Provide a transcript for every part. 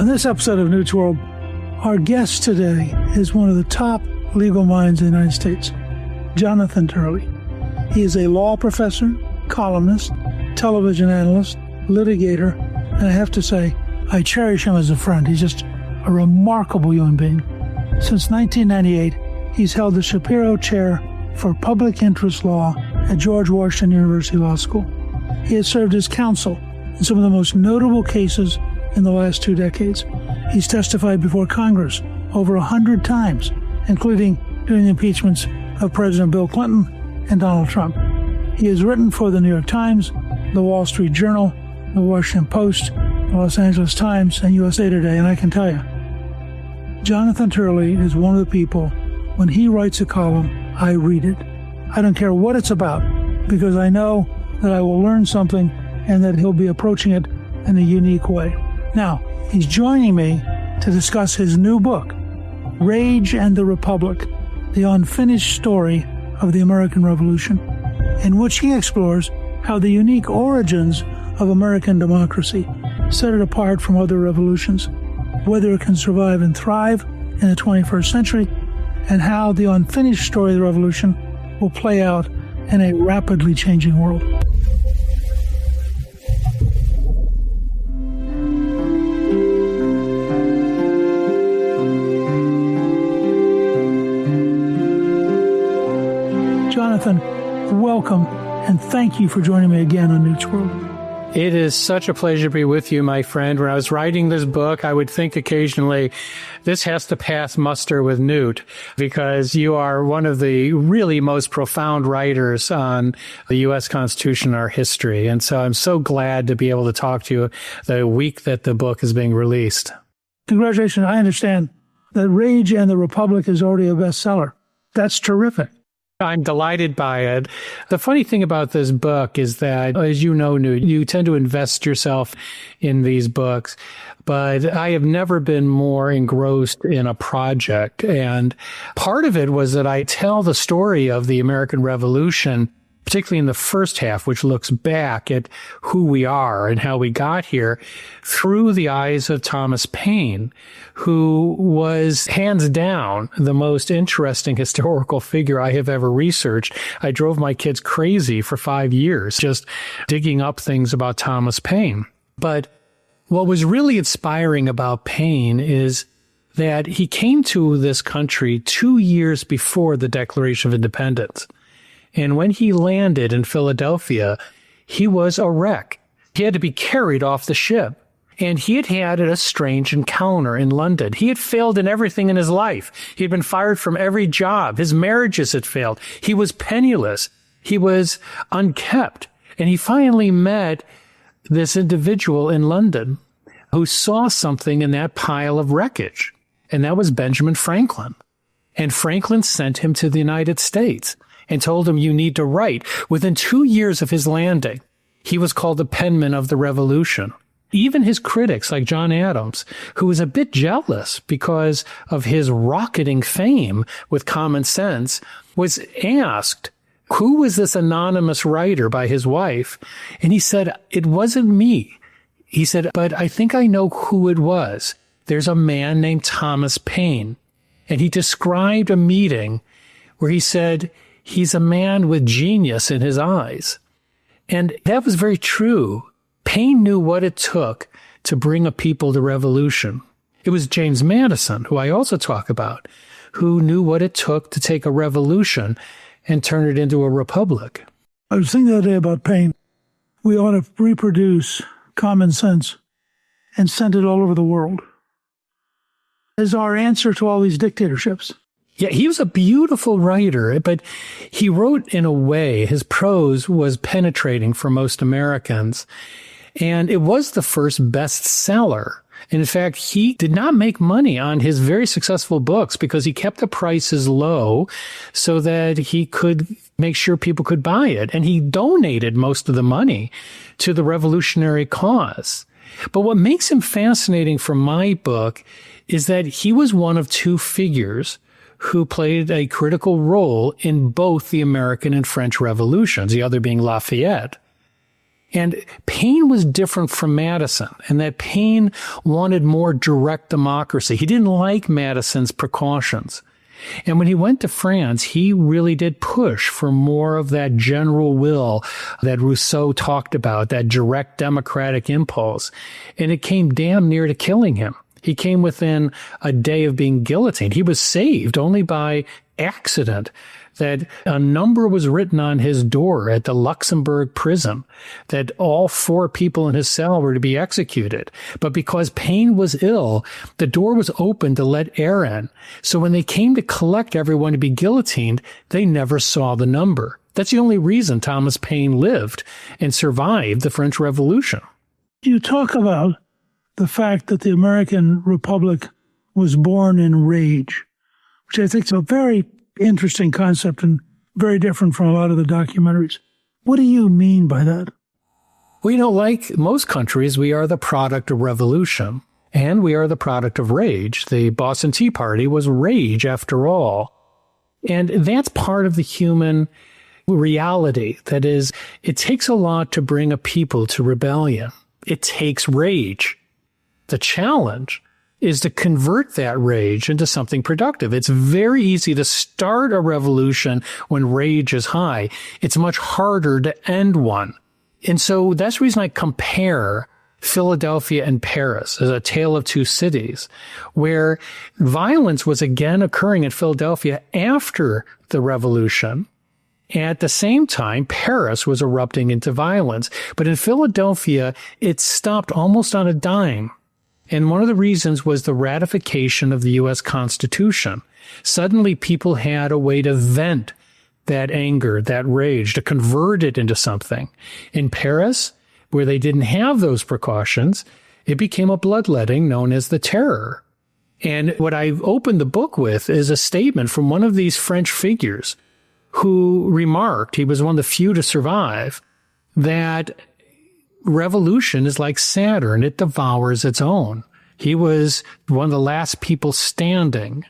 On this episode of Newt's World, our guest today is one of the top legal minds in the United States, Jonathan Turley. He is a law professor, columnist, television analyst, litigator, and I have to say, I cherish him as a friend. He's just a remarkable human being. Since 1998, he's held the Shapiro Chair for Public Interest Law at George Washington University Law School. He has served as counsel in some of the most notable cases in the last 2 decades. He's testified before Congress over 100 times, including during the impeachments of President Bill Clinton and Donald Trump. He has written for the New York Times, the Wall Street Journal, the Washington Post, the Los Angeles Times, and USA Today, and I can tell you, Jonathan Turley is one of the people, when he writes a column, I read it. I don't care what it's about, because I know that I will learn something and that he'll be approaching it in a unique way. Now, he's joining me to discuss his new book, Rage and the Republic, the unfinished story of the American Revolution, in which he explores how the unique origins of American democracy set it apart from other revolutions, whether it can survive and thrive in the 21st century, and how the unfinished story of the revolution will play out in a rapidly changing world. Jonathan, welcome, and thank you for joining me again on Newt's World. It is such a pleasure to be with you, my friend. When I was writing this book, I would think occasionally, this has to pass muster with Newt, because you are one of the really most profound writers on the U.S. Constitution and our history. And so I'm so glad to be able to talk to you the week that the book is being released. Congratulations. I understand that Rage and the Republic is already a bestseller. That's terrific. I'm delighted by it. The funny thing about this book is that, as you know, Newt, you tend to invest yourself in these books, but I have never been more engrossed in a project. And part of it was that I tell the story of the American Revolution, particularly in the first half, which looks back at who we are and how we got here, through the eyes of Thomas Paine, who was hands down the most interesting historical figure I have ever researched. I drove my kids crazy for 5 years just digging up things about Thomas Paine. But what was really inspiring about Paine is that he came to this country 2 years before the Declaration of Independence. And when he landed in Philadelphia, he was a wreck. He had to be carried off the ship. And he had had a strange encounter in London. He had failed in everything in his life. He had been fired from every job. His marriages had failed. He was penniless. He was unkept. And he finally met this individual in London who saw something in that pile of wreckage. And that was Benjamin Franklin. And Franklin sent him to the United States and told him, you need to write. Within 2 years of his landing, he was called the penman of the revolution. Even his critics, like John Adams, who was a bit jealous because of his rocketing fame with Common Sense, was asked, who was this anonymous writer by his wife? And he said, it wasn't me. He said, but I think I know who it was. There's a man named Thomas Paine. And he described a meeting where he said, he's a man with genius in his eyes. And that was very true. Paine knew what it took to bring a people to revolution. It was James Madison, who I also talk about, who knew what it took to take a revolution and turn it into a republic. I was thinking the other day about Paine. We ought to reproduce Common Sense and send it all over the world as our answer to all these dictatorships. Yeah, he was a beautiful writer, but he wrote in a way, his prose was penetrating for most Americans. And it was the first bestseller. And in fact, he did not make money on his very successful books because he kept the prices low so that he could make sure people could buy it. And he donated most of the money to the revolutionary cause. But what makes him fascinating for my book is that he was one of two figures who played a critical role in both the American and French revolutions, the other being Lafayette. And Paine was different from Madison, in that Paine wanted more direct democracy. He didn't like Madison's precautions. And when he went to France, he really did push for more of that general will that Rousseau talked about, that direct democratic impulse. And it came damn near to killing him. He came within a day of being guillotined. He was saved only by accident, that a number was written on his door at the Luxembourg prison that all 4 people in his cell were to be executed. But because Paine was ill, the door was open to let air in. So when they came to collect everyone to be guillotined, they never saw the number. That's the only reason Thomas Paine lived and survived the French Revolution. You talk about the fact that the American Republic was born in rage, which I think is a very interesting concept and very different from a lot of the documentaries. What do you mean by that? Well, like most countries, we are the product of revolution, and we are the product of rage. The Boston Tea Party was rage, after all. And that's part of the human reality. That is, it takes a lot to bring a people to rebellion. It takes rage. The challenge is to convert that rage into something productive. It's very easy to start a revolution when rage is high. It's much harder to end one. And so that's the reason I compare Philadelphia and Paris as a tale of two cities, where violence was again occurring in Philadelphia after the revolution. At the same time, Paris was erupting into violence. But in Philadelphia, it stopped almost on a dime. And one of the reasons was the ratification of the U.S. Constitution. Suddenly, people had a way to vent that anger, that rage, to convert it into something. In Paris, where they didn't have those precautions, it became a bloodletting known as the Terror. And what I've opened the book with is a statement from one of these French figures who remarked, he was one of the few to survive, that revolution is like Saturn. It devours its own. He was one of the last people standing.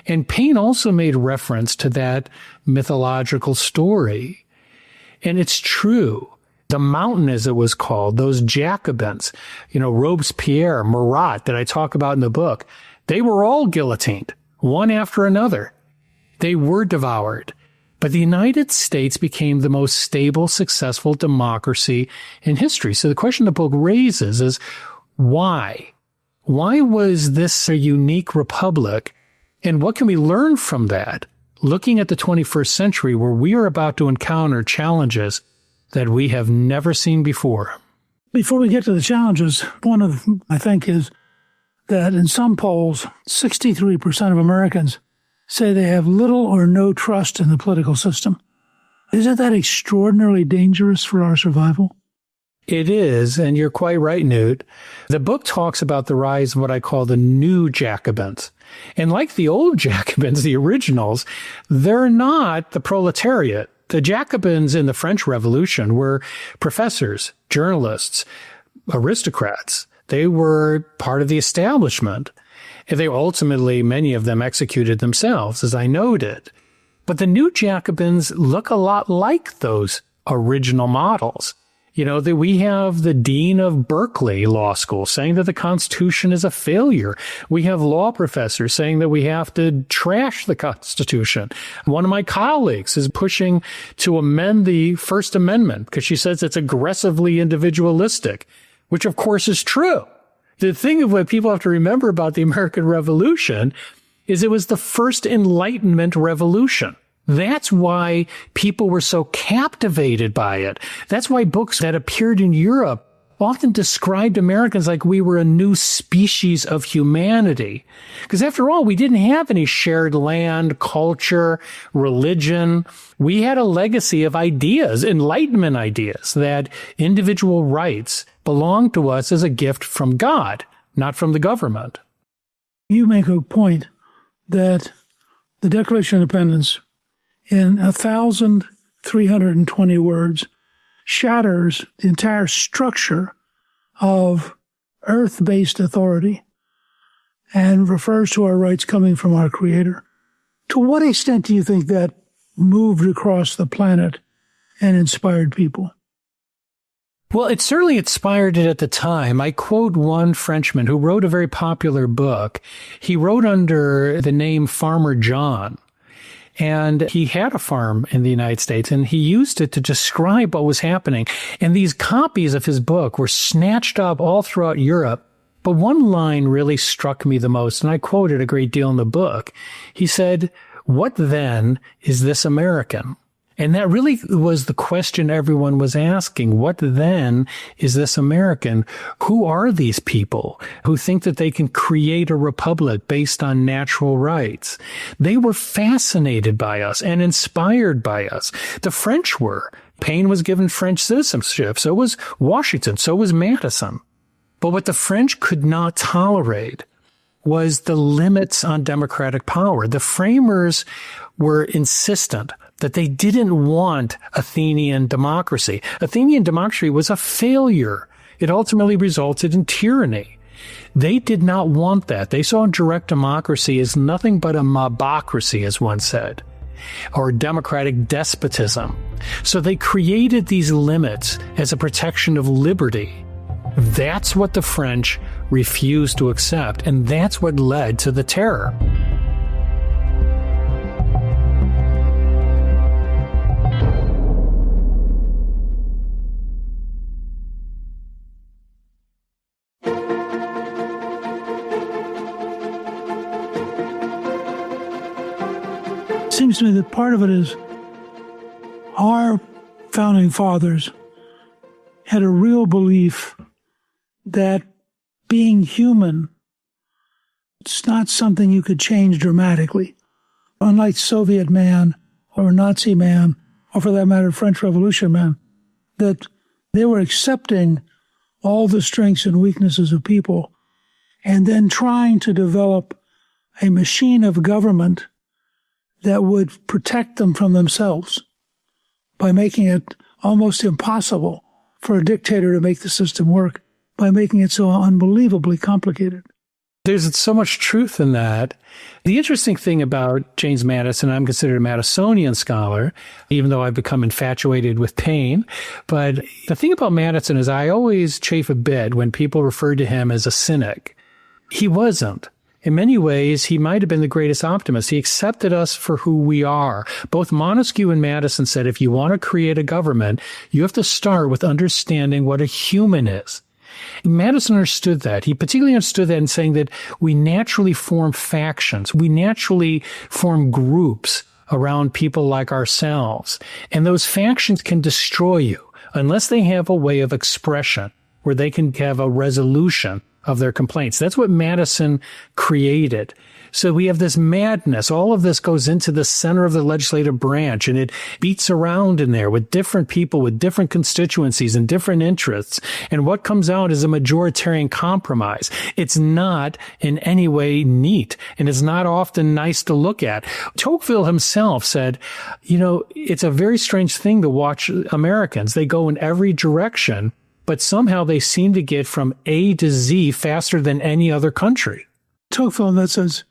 And Paine also made reference to that mythological story. And it's true. The Mountain, as it was called, those Jacobins, Robespierre, Marat, that I talk about in the book, they were all guillotined, one after another. They were devoured. But the United States became the most stable, successful democracy in history. So the question the book raises is, why? Why was this a unique republic? And what can we learn from that, looking at the 21st century, where we are about to encounter challenges that we have never seen before? Before we get to the challenges, one of them, I think, is that in some polls, 63% of Americans say they have little or no trust in the political system. Isn't that extraordinarily dangerous for our survival? It is, and you're quite right, Newt. The book talks about the rise of what I call the new Jacobins. And like the old Jacobins, the originals, they're not the proletariat. The Jacobins in the French Revolution were professors, journalists, aristocrats. They were part of the establishment. And they ultimately, many of them executed themselves, as I noted. But the new Jacobins look a lot like those original models. That we have the dean of Berkeley Law School saying that the Constitution is a failure. We have law professors saying that we have to trash the Constitution. One of my colleagues is pushing to amend the First Amendment because she says it's aggressively individualistic, which of course is true. The thing of what people have to remember about the American Revolution is it was the first Enlightenment revolution. That's why people were so captivated by it. That's why books that appeared in Europe often described Americans like we were a new species of humanity. Because after all, we didn't have any shared land, culture, religion. We had a legacy of ideas, Enlightenment ideas, that individual rights belonged to us as a gift from God, not from the government. You make a point that the Declaration of Independence, in 1,320 words, shatters the entire structure of earth-based authority and refers to our rights coming from our Creator. To what extent do you think that moved across the planet and inspired people? Well, it certainly inspired it at the time. I quote one Frenchman who wrote a very popular book. He wrote under the name Farmer John. And he had a farm in the United States, and he used it to describe what was happening. And these copies of his book were snatched up all throughout Europe. But one line really struck me the most, and I quote it a great deal in the book. He said, "What then is this American?" And that really was the question everyone was asking. What then is this American? Who are these people who think that they can create a republic based on natural rights? They were fascinated by us and inspired by us. The French were. Paine was given French citizenship. So was Washington. So was Madison. But what the French could not tolerate was the limits on democratic power. The framers were insistent that they didn't want Athenian democracy. Athenian democracy was a failure. It ultimately resulted in tyranny. They did not want that. They saw direct democracy as nothing but a mobocracy, as one said, or democratic despotism. So they created these limits as a protection of liberty. That's what the French refused to accept, and that's what led to the terror. It seems to me that part of it is our founding fathers had a real belief that being human, it's not something you could change dramatically. Unlike Soviet man or Nazi man, or for that matter, French Revolution man, that they were accepting all the strengths and weaknesses of people and then trying to develop a machine of government that would protect them from themselves by making it almost impossible for a dictator to make the system work, by making it so unbelievably complicated. There's so much truth in that. The interesting thing about James Madison, I'm considered a Madisonian scholar, even though I've become infatuated with Paine. But the thing about Madison is I always chafe a bit when people refer to him as a cynic. He wasn't. In many ways, he might have been the greatest optimist. He accepted us for who we are. Both Montesquieu and Madison said, if you want to create a government, you have to start with understanding what a human is. Madison understood that. He particularly understood that in saying that we naturally form factions. We naturally form groups around people like ourselves. And those factions can destroy you unless they have a way of expression where they can have a resolution of their complaints. That's what Madison created. So we have this madness. All of this goes into the center of the legislative branch, and it beats around in there with different people, with different constituencies and different interests. And what comes out is a majoritarian compromise. It's not in any way neat, and it's not often nice to look at. Tocqueville himself said, it's a very strange thing to watch Americans. They go in every direction, but somehow they seem to get from A to Z faster than any other country. Tocqueville, in that sense,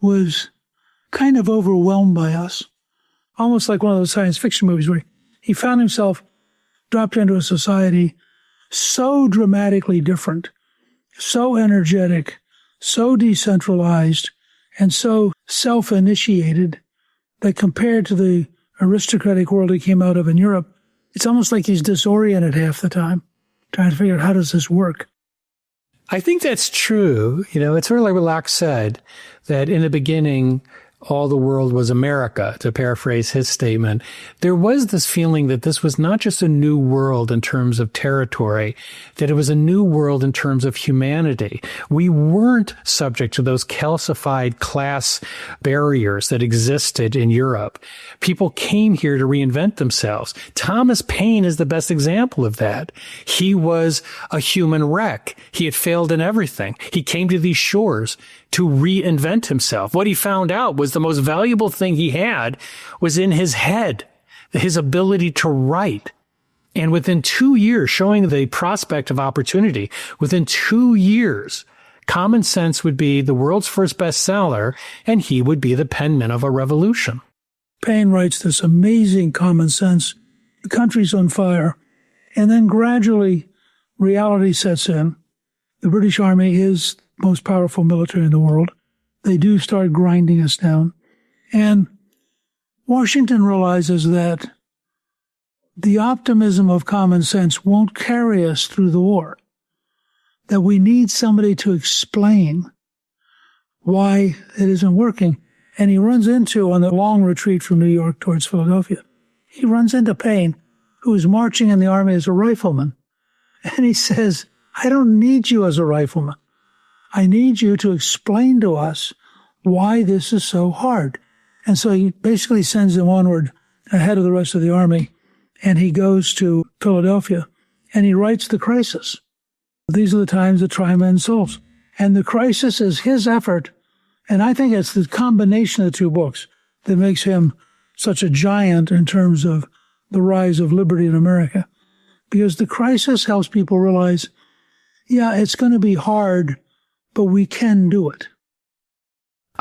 was kind of overwhelmed by us, almost like one of those science fiction movies where he found himself dropped into a society so dramatically different, so energetic, so decentralized, and so self-initiated that compared to the aristocratic world he came out of in Europe, it's almost like he's disoriented half the time, trying to figure out how does this work. I think that's true. It's sort of like what Locke said, that in the beginning, all the world was America, to paraphrase his statement. There was this feeling that this was not just a new world in terms of territory, that it was a new world in terms of humanity. We weren't subject to those calcified class barriers that existed in Europe. People came here to reinvent themselves. Thomas Paine is the best example of that. He was a human wreck. He had failed in everything. He came to these shores to reinvent himself. What he found out was the most valuable thing he had was in his head, his ability to write. And within 2 years, showing the prospect of opportunity, within 2 years, Common Sense would be the world's first bestseller, and he would be the penman of a revolution. Paine writes this amazing Common Sense. The country's on fire. And then gradually reality sets in. The British Army is the most powerful military in the world. They do start grinding us down. And Washington realizes that the optimism of common sense won't carry us through the war, that we need somebody to explain why it isn't working. And he runs into, on the long retreat from New York towards Philadelphia, he runs into Paine, who is marching in the army as a rifleman. And he says, I don't need you as a rifleman. I need you to explain to us why this is so hard. And so he basically sends him onward ahead of the rest of the army, and he goes to Philadelphia, and he writes The Crisis. These are the times that try men's souls. And The Crisis is his effort, and I think it's the combination of the two books that makes him such a giant in terms of the rise of liberty in America. Because The Crisis helps people realize, yeah, it's going to be hard, but we can do it.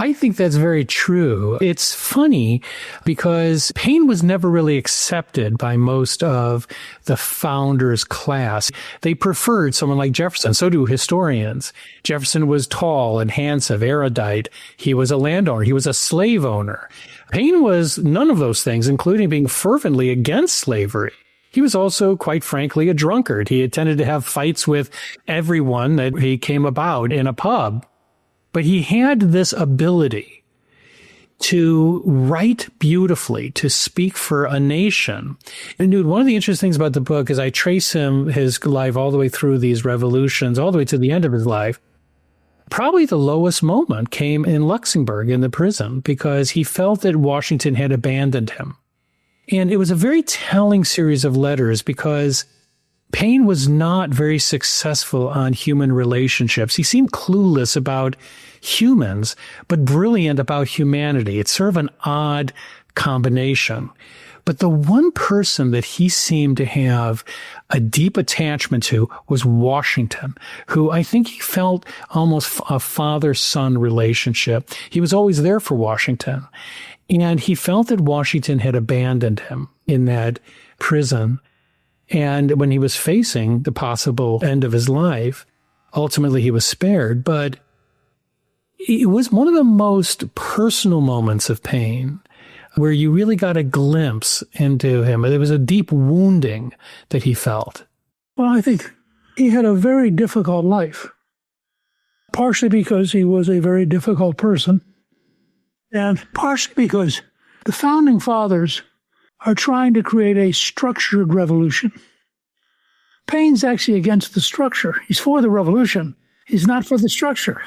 I think that's very true. It's funny because Paine was never really accepted by most of the founders' class. They preferred someone like Jefferson. So do historians. Jefferson was tall and handsome, erudite. He was a landowner. He was a slave owner. Paine was none of those things, including being fervently against slavery. He was also, quite frankly, a drunkard. He tended to have fights with everyone that he came about in a pub. But he had this ability to write beautifully, to speak for a nation. And Newt, one of the interesting things about the book is I trace his life all the way through these revolutions, all the way to the end of his life. Probably the lowest moment came in Luxembourg in the prison because he felt that Washington had abandoned him. And it was a very telling series of letters because Paine was not very successful on human relationships. He seemed clueless about humans, but brilliant about humanity. It's sort of an odd combination. But the one person that he seemed to have a deep attachment to was Washington, who I think he felt almost a father-son relationship. He was always there for Washington. And he felt that Washington had abandoned him in that prison. And when he was facing the possible end of his life, ultimately he was spared. But it was one of the most personal moments of Paine where you really got a glimpse into him. There was a deep wounding that he felt. Well, I think he had a very difficult life, partially because he was a very difficult person, and partially because the founding fathers are trying to create a structured revolution. Paine's actually against the structure. He's for the revolution. He's not for the structure.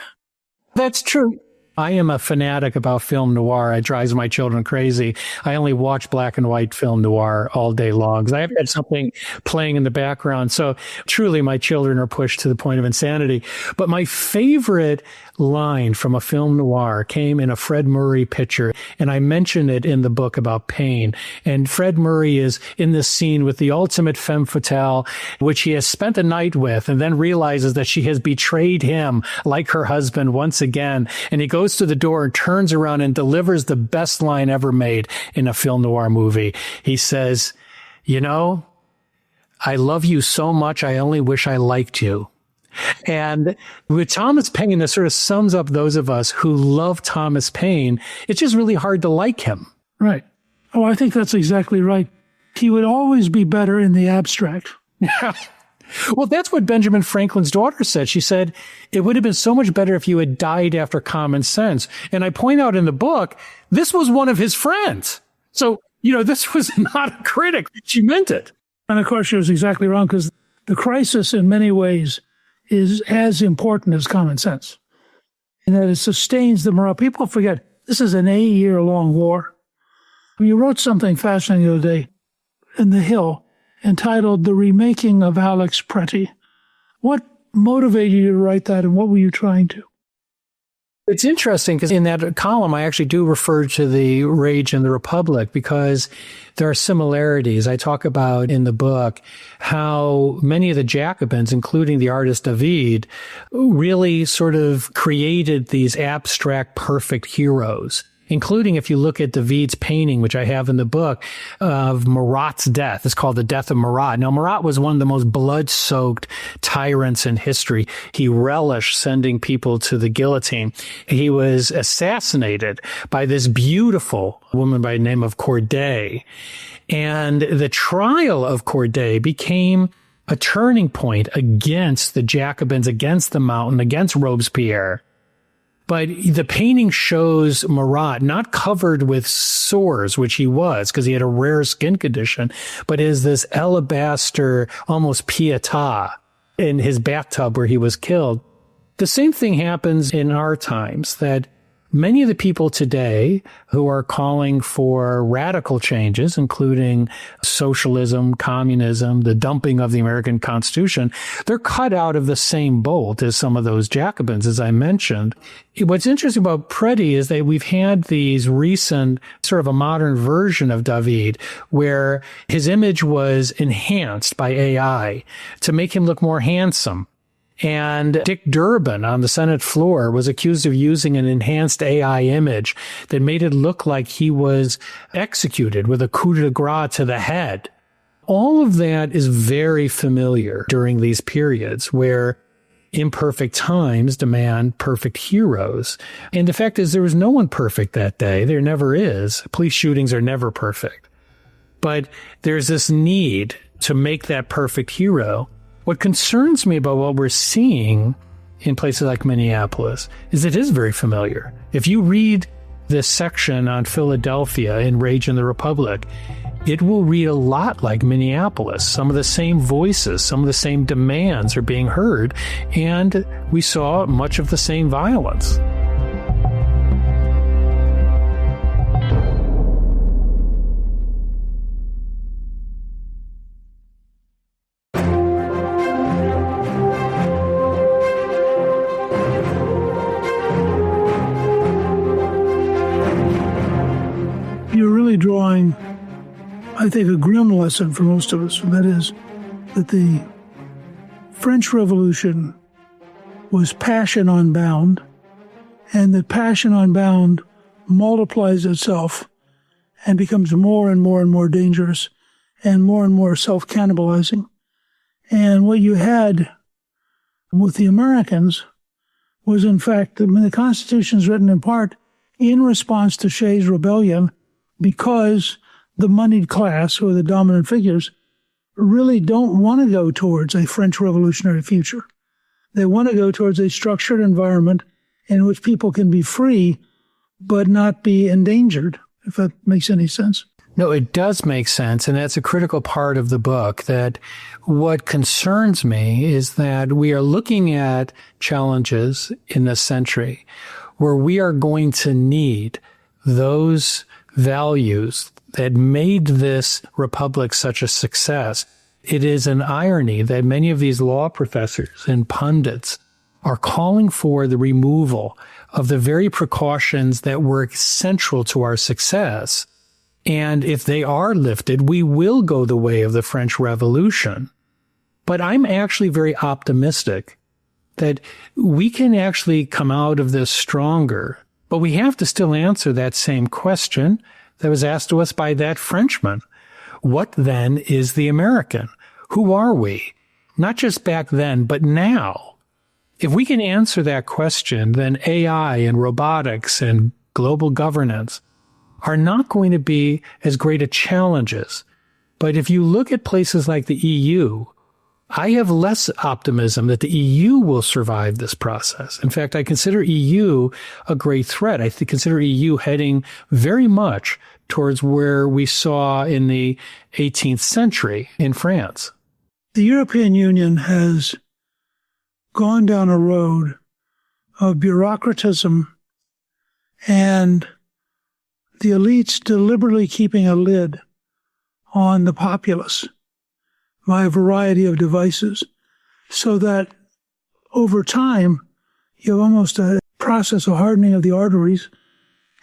That's true. I am a fanatic about film noir. It drives my children crazy. I only watch black and white film noir all day long because I have to have something playing in the background. So truly, my children are pushed to the point of insanity. But my favorite line from a film noir came in a Fred Murray picture, and I mentioned it in the book about Paine. And Fred Murray is in this scene with the ultimate femme fatale, which he has spent the night with, and then realizes that she has betrayed him like her husband once again. And he goes to the door and turns around and delivers the best line ever made in a film noir movie. He says, "You know, I love you so much, I only wish I liked you." And with Thomas Paine, that sort of sums up those of us who love Thomas Paine. It's just really hard to like him. Right. Oh, I think that's exactly right. He would always be better in the abstract. Yeah. Well, that's what Benjamin Franklin's daughter said. She said, it would have been so much better if you had died after common sense. And I point out in the book, this was one of his friends. So, this was not a critic. She meant it. And of course, she was exactly wrong because the crisis in many ways is as important as common sense, and that it sustains the morale. People forget this is an 8-year-long war. You wrote something fascinating the other day in The Hill entitled The Remaking of Alex Pretty. What motivated you to write that, and what were you trying to? It's interesting because in that column, I actually do refer to the Rage in the Republic because there are similarities. I talk about in the book how many of the Jacobins, including the artist David, really sort of created these abstract, perfect heroes. including if you look at David's painting, which I have in the book, of Marat's death. It's called The Death of Marat. Now, Marat was one of the most blood-soaked tyrants in history. He relished sending people to the guillotine. He was assassinated by this beautiful woman by the name of Corday. And the trial of Corday became a turning point against the Jacobins, against the Mountain, against Robespierre. But the painting shows Marat not covered with sores, which he was because he had a rare skin condition, but is this alabaster, almost pietà in his bathtub where he was killed. The same thing happens in our times, that many of the people today who are calling for radical changes, including socialism, communism, the dumping of the American Constitution, they're cut out of the same bolt as some of those Jacobins, as I mentioned. What's interesting about Preti is that we've had these recent sort of a modern version of David where his image was enhanced by AI to make him look more handsome. And Dick Durbin on the Senate floor was accused of using an enhanced AI image that made it look like he was executed with a coup de grace to the head. All of that is very familiar during these periods where imperfect times demand perfect heroes. And the fact is, there was no one perfect that day. There never is. Police shootings are never perfect. But there's this need to make that perfect hero. What concerns me about what we're seeing in places like Minneapolis is it is very familiar. If you read this section on Philadelphia in Rage in the Republic, it will read a lot like Minneapolis. Some of the same voices, some of the same demands are being heard, and we saw much of the same violence. Drawing, I think, a grim lesson for most of us, and that is that the French Revolution was passion unbound, and that passion unbound multiplies itself and becomes more and more and more dangerous and more self-cannibalizing. And what you had with the Americans was, in fact, the Constitution is written in part in response to Shays' rebellion, because the moneyed class, who are the dominant figures, really don't want to go towards a French revolutionary future. They want to go towards a structured environment in which people can be free but not be endangered, if that makes any sense. No, it does make sense, and that's a critical part of the book, that what concerns me is that we are looking at challenges in this century where we are going to need those values that made this republic such a success. It is an irony that many of these law professors and pundits are calling for the removal of the very precautions that were central to our success. And if they are lifted, we will go the way of the French Revolution. But I'm actually very optimistic that we can actually come out of this stronger. But we have to still answer that same question that was asked to us by that Frenchman. What then is the American? Who are we? Not just back then, but now. If we can answer that question, then AI and robotics and global governance are not going to be as great a challenges. But if you look at places like the EU, I have less optimism that the EU will survive this process. In fact, I consider EU a great threat. I consider EU heading very much towards where we saw in the 18th century in France. The European Union has gone down a road of bureaucratism and the elites deliberately keeping a lid on the populace by a variety of devices, so that over time you have almost a process of hardening of the arteries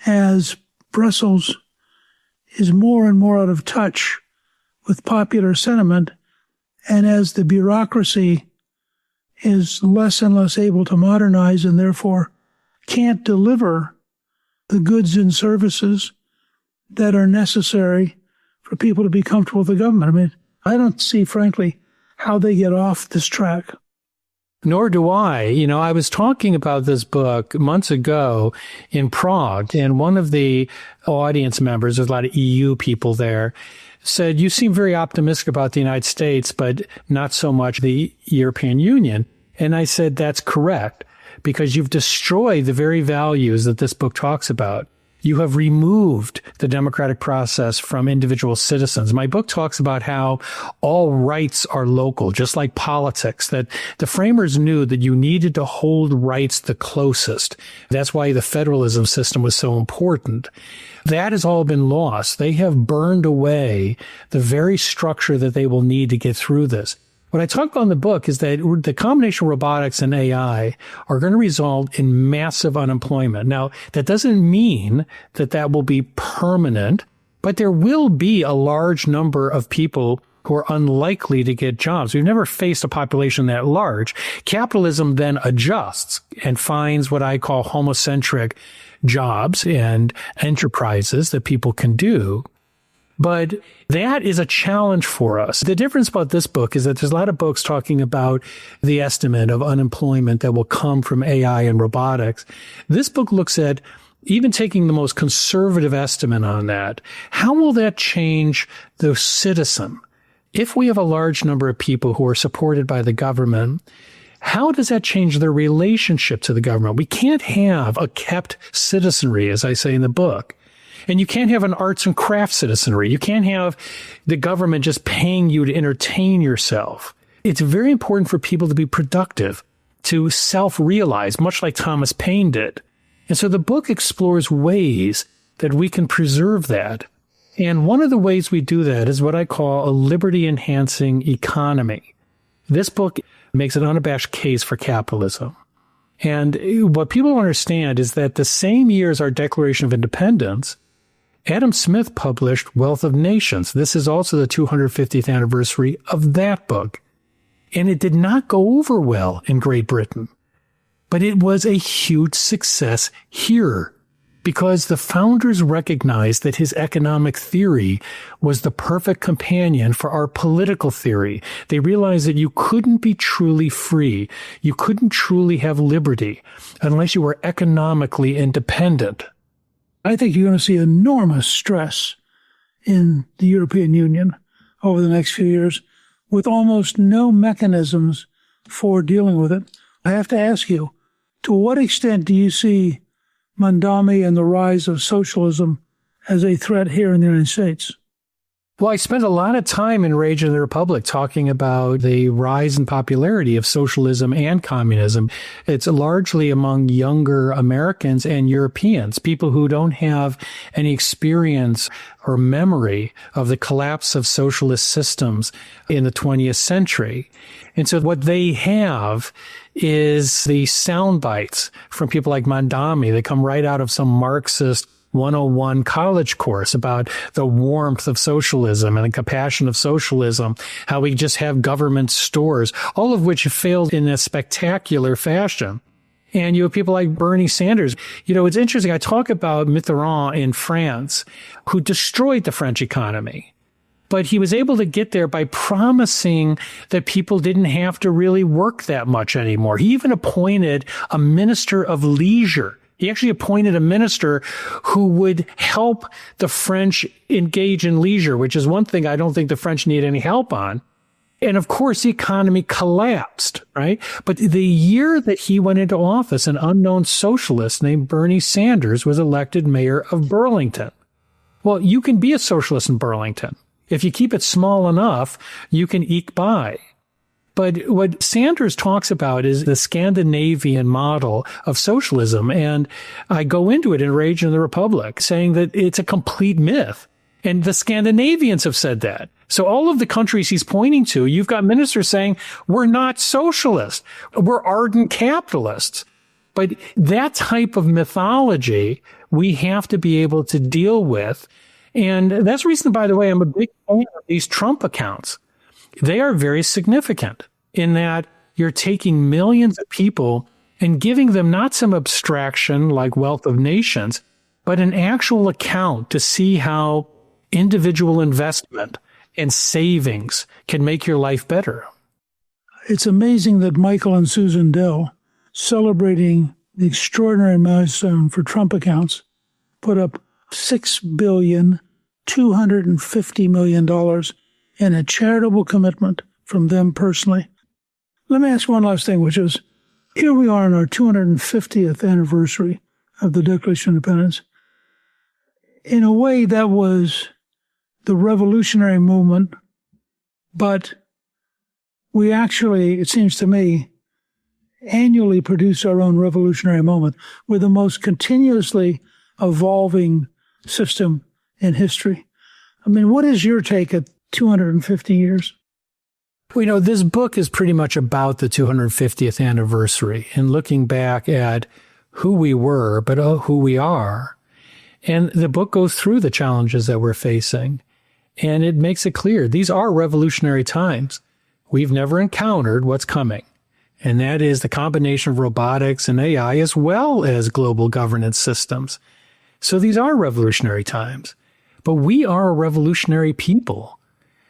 as Brussels is more and more out of touch with popular sentiment, and as the bureaucracy is less and less able to modernize and therefore can't deliver the goods and services that are necessary for people to be comfortable with the government. I mean, I don't see, frankly, how they get off this track. Nor do I. I was talking about this book months ago in Prague, and one of the audience members, there's a lot of EU people there, said, you seem very optimistic about the United States, but not so much the European Union. And I said, that's correct, because you've destroyed the very values that this book talks about. You have removed the democratic process from individual citizens. My book talks about how all rights are local, just like politics, that the framers knew that you needed to hold rights the closest. That's why the federalism system was so important. That has all been lost. They have burned away the very structure that they will need to get through this. What I talk about in the book is that the combination of robotics and AI are going to result in massive unemployment. Now, that doesn't mean that that will be permanent, but there will be a large number of people who are unlikely to get jobs. We've never faced a population that large. Capitalism then adjusts and finds what I call homocentric jobs and enterprises that people can do. But that is a challenge for us. The difference about this book is that there's a lot of books talking about the estimate of unemployment that will come from AI and robotics. This book looks at even taking the most conservative estimate on that. How will that change the citizen? If we have a large number of people who are supported by the government, how does that change their relationship to the government? We can't have a kept citizenry, as I say in the book. And you can't have an arts and crafts citizenry. You can't have the government just paying you to entertain yourself. It's very important for people to be productive, to self-realize, much like Thomas Paine did. And so the book explores ways that we can preserve that. And one of the ways we do that is what I call a liberty-enhancing economy. This book makes an unabashed case for capitalism. And what people don't understand is that the same year as our Declaration of Independence, Adam Smith published Wealth of Nations. This is also the 250th anniversary of that book. And it did not go over well in Great Britain. But it was a huge success here because the founders recognized that his economic theory was the perfect companion for our political theory. They realized that you couldn't be truly free. You couldn't truly have liberty unless you were economically independent. I think you're going to see enormous stress in the European Union over the next few years with almost no mechanisms for dealing with it. I have to ask you, to what extent do you see Mandami and the rise of socialism as a threat here in the United States? Well, I spent a lot of time in Rage of the Republic talking about the rise in popularity of socialism and communism. It's largely among younger Americans and Europeans, people who don't have any experience or memory of the collapse of socialist systems in the 20th century. And so what they have is the sound bites from people like Mandami. They come right out of some Marxist 101 college course about the warmth of socialism and the compassion of socialism, how we just have government stores, all of which failed in a spectacular fashion. And you have people like Bernie Sanders. It's interesting. I talk about Mitterrand in France, who destroyed the French economy. But he was able to get there by promising that people didn't have to really work that much anymore. He even appointed a minister of leisure. He actually appointed a minister who would help the French engage in leisure, which is one thing I don't think the French need any help on. And of course, the economy collapsed, right? But the year that he went into office, an unknown socialist named Bernie Sanders was elected mayor of Burlington. Well, you can be a socialist in Burlington. If you keep it small enough, you can eke by. But what Sanders talks about is the Scandinavian model of socialism. And I go into it in Rage in the Republic, saying that it's a complete myth. And the Scandinavians have said that. So all of the countries he's pointing to, you've got ministers saying, we're not socialist. We're ardent capitalists. But that type of mythology, we have to be able to deal with. And that's the reason, by the way, I'm a big fan of these Trump accounts. They are very significant in that you're taking millions of people and giving them not some abstraction like Wealth of Nations, but an actual account to see how individual investment and savings can make your life better. It's amazing that Michael and Susan Dell, celebrating the extraordinary milestone for Trump accounts, put up $6.25 billion in a charitable commitment from them personally. Let me ask one last thing, which is, here we are on our 250th anniversary of the Declaration of Independence. In a way, that was the revolutionary movement, but we actually, it seems to me, annually produce our own revolutionary moment. We're the most continuously evolving system in history. I mean, what is your take at 250 years? Well, this book is pretty much about the 250th anniversary and looking back at who we were, but who we are. And the book goes through the challenges that we're facing, and it makes it clear these are revolutionary times. We've never encountered what's coming, and that is the combination of robotics and AI as well as global governance systems. So these are revolutionary times, but we are a revolutionary people.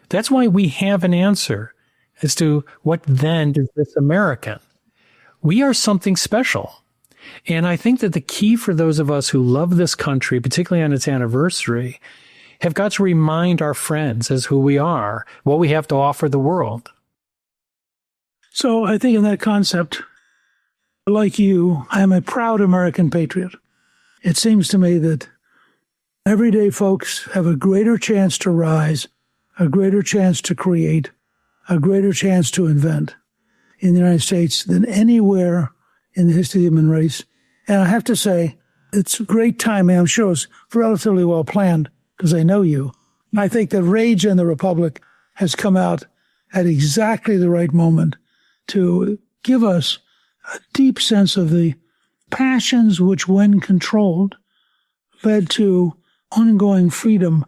That's why we have an answer as to what then is this American. We are something special. And I think that the key for those of us who love this country, particularly on its anniversary, have got to remind our friends as who we are, what we have to offer the world. So I think in that concept, like you, I am a proud American patriot. It seems to me that everyday folks have a greater chance to rise, a greater chance to create, a greater chance to invent in the United States than anywhere in the history of the human race. And I have to say, it's great timing. I'm sure it's relatively well planned because I know you. I think that Rage in the Republic has come out at exactly the right moment to give us a deep sense of the passions which, when controlled, led to ongoing freedom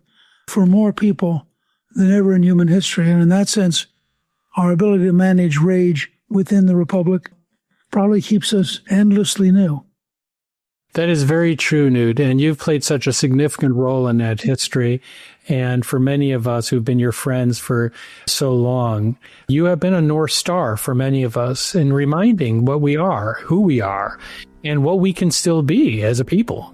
for more people than ever in human history. And in that sense, our ability to manage rage within the Republic probably keeps us endlessly new. That is very true, Newt, and you've played such a significant role in that history. And for many of us who've been your friends for so long, you have been a North Star for many of us in reminding what we are, who we are, and what we can still be as a people.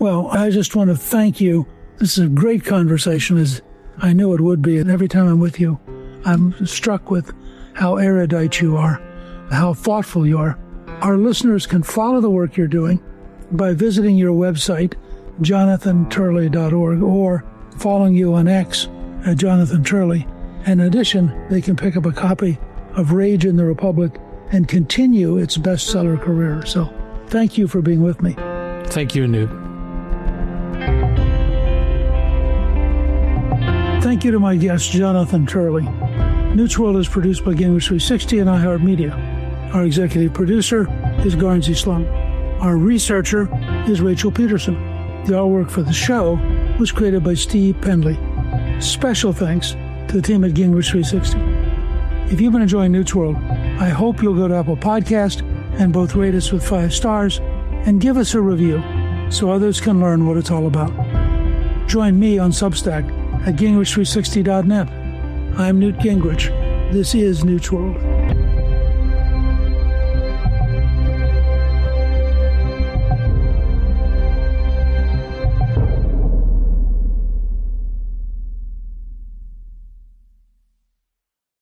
Well, I just want to thank you. This is a great conversation, as I knew it would be. And every time I'm with you, I'm struck with how erudite you are, how thoughtful you are. Our listeners can follow the work you're doing by visiting your website, jonathanturley.org, or following you on X at Jonathan Turley. In addition, they can pick up a copy of Rage in the Republic and continue its bestseller career. So thank you for being with me. Thank you, Newt. Thank you to my guest, Jonathan Turley. Newt's World is produced by Gingrich 360 and iHeartMedia. Our executive producer is Garnsey Sloan. Our researcher is Rachel Peterson. The artwork for the show was created by Steve Pendley. Special thanks to the team at Gingrich 360. If you've been enjoying Newt's World, I hope you'll go to Apple Podcast and both rate us with 5 stars and give us a review so others can learn what it's all about. Join me on Substack at Gingrich360.net. I'm Newt Gingrich. This is Newt's World.